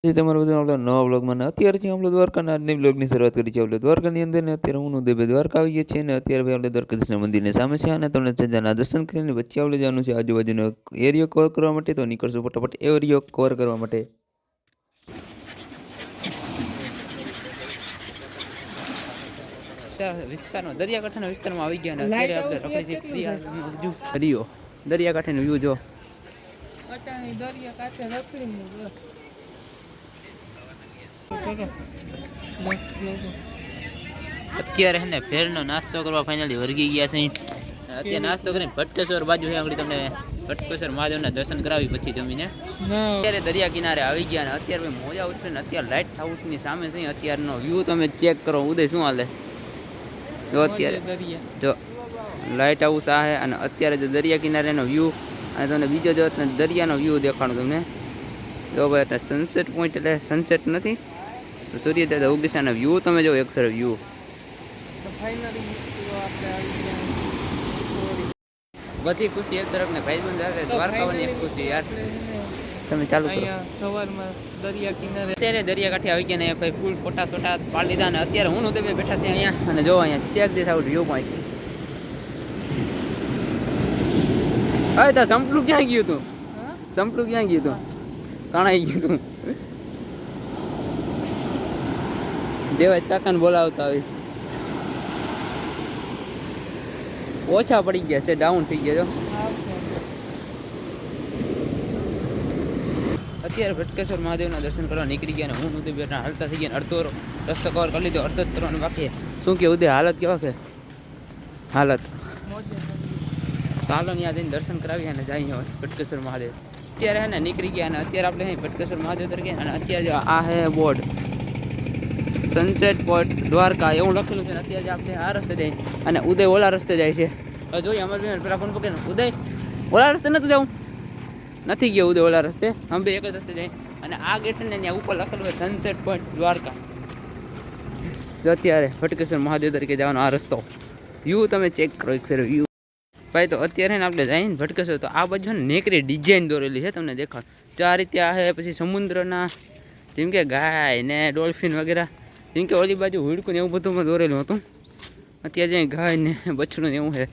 તમારું બધું આપણા નવા વ્લોગમાં ને અત્યારથી આપણે દ્વારકાના આજની વ્લોગની શરૂઆત કરી છે. આપણે દ્વારકાની અંદર ને અત્યારે હું ઉદયભાઈ દ્વારકા આવી ગયા છીએ ને અત્યારે ભાઈ આપણે દ્વારકાધીશના મંદિરની સામે છે અને તમને સજાના દર્શન કરીને વચ્ચે આપણે જવાનું છે આજુબાજુનો એરિયો કવર કરવા માટે. તો નીકળશું ફટાફટ એરિયો કવર કરવા માટે. વિસ્તારમાં દરિયાકાંઠાના વિસ્તારમાં આવી ગયા અને અત્યારે આપણે રખડી છે દરિયાકાંઠાનો વ્યૂ જો દરિયાકાંઠે રખડી અત્યારે ને ફેરનો નાસ્તો કરવા ફાઇનલી વર્ગી ગયા છે. અત્યારે નાસ્તો કરીને ભટકેશ્વર બાજુ છે આગળ તમને ભટકેશ્વર મહાદેવના દર્શન કરાવી પછી જમીને અત્યારે દરિયા કિનારે આવી ગયા ને અત્યારે મોજા ઉતરે ને અત્યારે લાઇટ હાઉસની સામે છે. અત્યારનો વ્યૂ તમે ચેક કરો. ઉદય શું હાલે જો અત્યારે જો લાઇટ હાઉસ આ છે અને અત્યારે જો દરિયા કિનારેનો વ્યૂ અને તમને બીજો જો દરિયાનો વ્યૂ દેખાડું તમને જો ભાઈ. એટલે સનસેટ પોઈન્ટ એટલે સનસેટ નથી સૂર્યોદય ઉગીસાનો વ્યૂ તમે જો એક ફેર વ્યૂ. બધી ખુશી એક તરફ ને ભાઈબંધ દ્વારકાવાની એક ખુશી યાર. તમે ચાલુ કરો. સવારમાં દરિયા કિનારે અત્યારે દરિયા કાંઠે આવી ગયા ને ભાઈ ફૂલ ફોટા સોટા પાડી લીધા ને અત્યારે હું તમે બેઠા છે અહીંયા અને જો અહીંયા ચેક દિસ આઉટ વ્યૂ પોઈન્ટ. હવે તો સંપલું ક્યાં ગયું તું? સંપલું ક્યાં ગયું તું? તણાઈ ગયું તું. દેવાય કાકાને બોલાવતા હોય ઓછા પડી ગયા છે ડાઉન થઈ ગયા. જો અત્યારે ભટકેશ્વર મહાદેવના દર્શન કરવા નીકળી ગયા ને હું ઉદય બેઠા હાલતા થઈ ગયા. અડધો રસ્તો કવર કરી લીધો, અડધો જ કરવાનું બાકી. શું કે ઉદય હાલત કેવા કે હાલત? ચાલો ત્યાં જઈને દર્શન કરાવી અને જઈએ ભટકેશ્વર મહાદેવ. અત્યારે હે ને નીકળી ગયા અને અત્યારે આપણે અહીં ભટકેશ્વર મહાદેવ તરીકે અને અત્યારે આ હે બોર્ડ સનસેટ પોઈન્ટ દ્વારકા એવું લખેલું છે. અત્યારે આપણે આ રસ્તે જઈએ અને ઉદય ઓલા રસ્તે જાય છે. હવે જોઈએ અમારે પેલા ફોન પકડે ઉદય ઓલા રસ્તે નથી જવું, નથી ગયો ઉદય ઓલા રસ્તે. અમે બે એક જ રસ્તે જઈએ અને આ ગેટ ને ત્યાં ઉપર લખેલું હોય સનસેટ પોઈન્ટ દ્વારકા. જો અત્યારે ભટકેશ્વર મહાદેવ તરીકે જવાનો આ રસ્તો વ્યૂ તમે ચેક કરો એક ફેર વ્યૂ ભાઈ. તો અત્યારે ને આપણે જઈને ભટકેશ્વર તો આ બાજુ ને નેકરી ડિઝાઇન દોરેલી છે તમને દેખાડ. તો આ રીતે આ છે પછી સમુદ્રના જેમ કે ગાય ને ડોલ્ફિન વગેરે જેમ કે ઓલી બાજુ હુડકું ને એવું બધું દોરેલું હતું. અત્યારે જ્યાં ગાય ને બચ્ચું ને એવું છે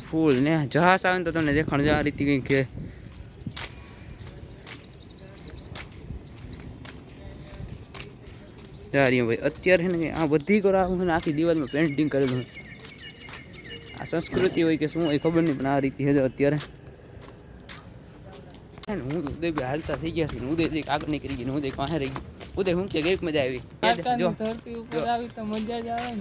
ફૂલ ને જહાજ આવે ને તો તમને દેખાડજો આ રીતે કંઈક છે. ભાઈ અત્યારે ને આ બધી કરાવું ને આખી દિવાલમાં પેન્ટિંગ કરેલું. આ સંસ્કૃતિ હોય કે શું હોય ખબર નહીં પણ આ રીતે છે અત્યારે. હું ઉદય બી હાલતા થઈ ગયા છે. ઉદય આગળ નીકળી ગઈ, ઉદય પાસે રહી ગઈ. ઉદય હું કે કઈક મજા આવી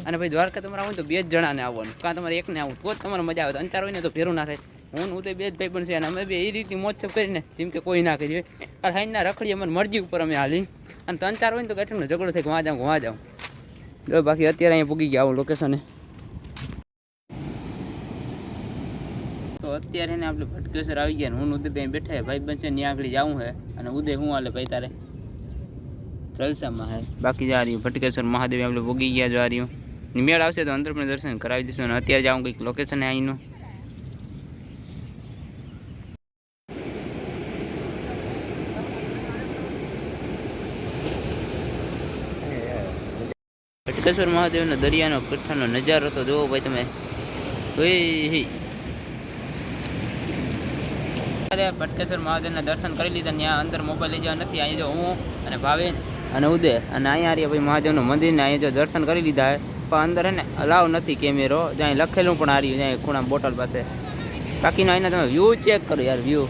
અને ભાઈ દ્વારકા તમારા હોય તો 2 જણાને આવવાનું, કાં તમારે એકને આવું તો જ તમારે મજા આવે. તો અંતર હોય ને તો ફેરું ના થાય. હું ઉદય 2 જ ભાઈ પણ છે અને અમે બી એ રીતે મોજ કરીને જેમ કે કોઈ ના કરીએ કાલ હાઈના રખડી અમારી મરજી ઉપર અમે હાલી અને અંતર હોય ને તો બેઠકનો ઝઘડો થાય કે વાં જાઉં જો. બાકી અત્યારે અહીંયા પૂગી ગયા આવું લોકેશને. તો અત્યારે ને આપણે ભટકેશ્વર આવી ગયા ને હું ઉદયભાઈ બેઠા ભાઈ બનશે ત્યાં આગળ જવું છે અને ઉદય હું હાલે ભાઈ તારે જલસામાં હે. બાકી જા રહ્યું ભટકેશ્વર મહાદેવ આપણે ભોગી ગયા જા રહ્યું. મેળ આવશે તો અંદર પણ દર્શન કરાવી દઈશું અને અત્યારે જાઉં કંઈક લોકેશન અહીંનું. ભટકેશ્વર મહાદેવનો દરિયાનો કાંઠાનો નજારો તો જોવો ભાઈ તમે. ભટકેશ્વર મહાદેવના દર્શન કરી લીધા. ત્યાં અંદર મોબાઈલ લઈ જવા નથી. અહીંયા જો હું અને ભાવિન અને ઉદય અને અહીંયા રહ્યા ભાઈ મહાદેવનું મંદિર ને અહીંયા જો દર્શન કરી લીધા હે પણ અંદર હે ને અલાવ નથી કેમેરો. જ્યાં લખેલું પણ આ રહ્યું જ્યાં ખૂણા બોટલ પાસે. બાકીનો અહીંના તમે વ્યૂ ચેક કરો યાર વ્યૂ.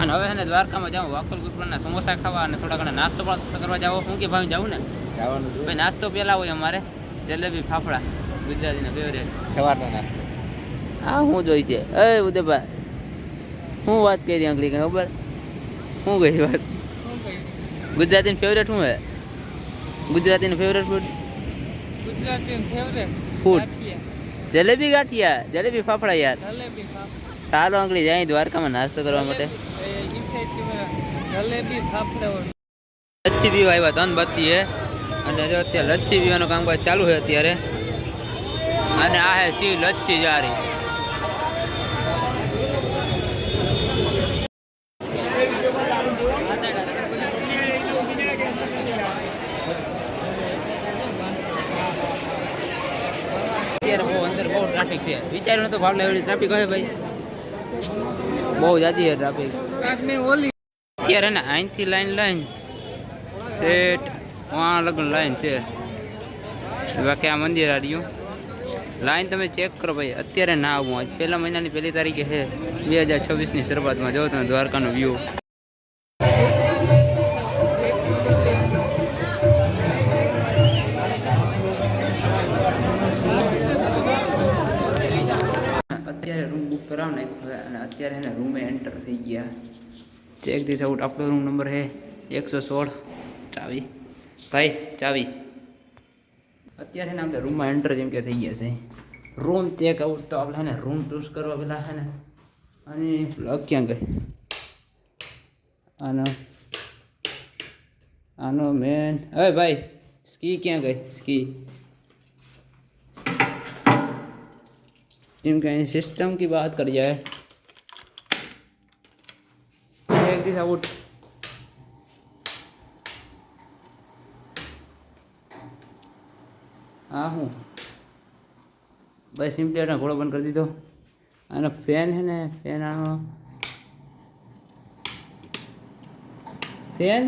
અને હવે ને દ્વારકામાં જાઉં વાકલ ગુપરના સમોસા ખાવા અને થોડા ઘણા નાસ્તો પણ કરવા જાવ. શું કે ભાઈ જાઉં ને જવાનું ભાઈ. નાસ્તો પહેલાં હોય અમારે જલેબી ફાફડા ગુજરાતીના ફેવરેટ સવારનો નાસ્તો. હા હું જોઈ છે એ ઉદયભાઈ શું વાત કરી અંકલી કઈ ખબર શું ગઈ વાત? ગુજરાતીનું ફેવરેટ શું હે? ગુજરાતીનું ફેવરેટ ફૂડ? ગુજરાતીનું ફેવરેટ ફૂડ જલેબી ગાંઠિયા જલેબી ફાફડા યાર. ચાલો અંકલી જાય દ્વારકામાં નાસ્તો કરવા માટે. જલેબી ફાફડા લચ્છી પીવા આવ્યા 3 બત્તી હે અને જો અત્યારે લચ્છી પીવાનું કામકાજ ચાલુ છે અત્યારે. અને આ હે શિવ લચ્છી જારી. ટ્રાફિક છે. વિચાર્યું નતો ભાગલા એવડી ટ્રાફિક હોય ભાઈ, બહુ જાતી છે ટ્રાફિક. અત્યારે ને અહીંથી લાઈન સેટ વहाँ લગન લાઈન છે. બાકી આ મંદિર આ રહ્યું. લાઈન તમે ચેક કરો ભાઈ. અત્યારે ના આવું, આજ પહેલા મહિનાની 1 તારીખે છે 2026ની શરૂઆતમાં. જો તમે દ્વારકાનો વ્યૂ. અત્યારે રૂમ બુક કરાવ ને અને અત્યારે એને રૂમે એન્ટર થઈ ગયા. Check this out. આપણો રૂમ નંબર છે 116. ચાવી ભાઈ, ચાવી. અત્યારે ને આપણે રૂમમાં એન્ટર જેમ કે થઈ ગયા છે. રૂમ ચેક આઉટ તો આપણે ને રૂમ ચૂઝ કરવા પેલા છે ને અને પ્લગ ક્યાં ગઈ? આનો મેન. હવે ભાઈ સ્કી ક્યાં ગઈ? સ્કી जिम का सिस्टम की बात कर जाए, चेक दिस आउट. हाँ हूँ भाई सिंपली अपना घोड़ा बंद कर दी. तो आना फैन है ना, फैन आनो फैन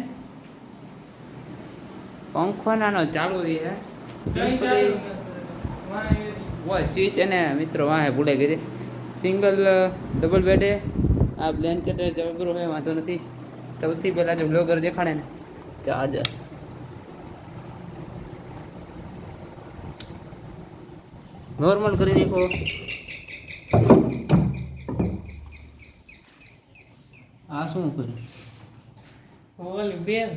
पंखो नानो चालू रही है सिंपली. वो स्विच है ना मित्रों वहाँ है भूले गए. सिंगल डबल बेड है. આ બ્લેન્કેટ જબરો है, વાંધો નથી. સૌથી પહેલાં જો બ્લોગર દેખાડે ને ચાર્જર. નોર્મલ કરી નાખો. આ શું કર્યું બેન?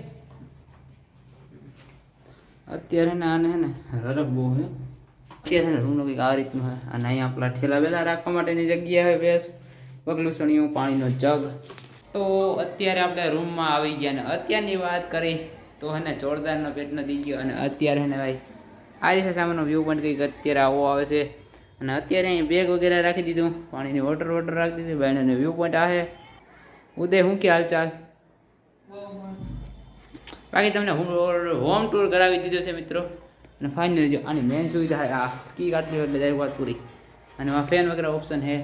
અત્યારે ને આને હે ને હરખ બહુ હે. અત્યારે રૂમનો કંઈક આ રીતનું છે. અને અહીંયા આપણા ઠેલા વેલા રાખવા માટેની જગ્યા છે. બેસ પગલુસણીઓ, પાણીનો જગ. તો અત્યારે આપણે રૂમમાં આવી ગયા. ને અત્યારની વાત કરી તો હે ને જોરદારનો પેટ નથી ગયો. અને અત્યારે હે ને ભાઈ આ રીતે સામેનો વ્યૂ પણ કંઈક અત્યારે આવો આવે છે. અને અત્યારે અહીં બેગ વગેરે રાખી દીધું, પાણીની વોટર રાખી દીધી ભાઈ. અને વ્યૂ પોઈન્ટ આ છે. ઉદય શું કે હાલચાલ? બાકી તમને હોમ ટૂર કરાવી દીધો છે મિત્રો. અને ફાઇનલી જો આની મેન સુવિધા આ સ્કી કાઢલી એટલે દરેક વાત પૂરી. અને આ ફેન વગેરે ઓપ્શન છે.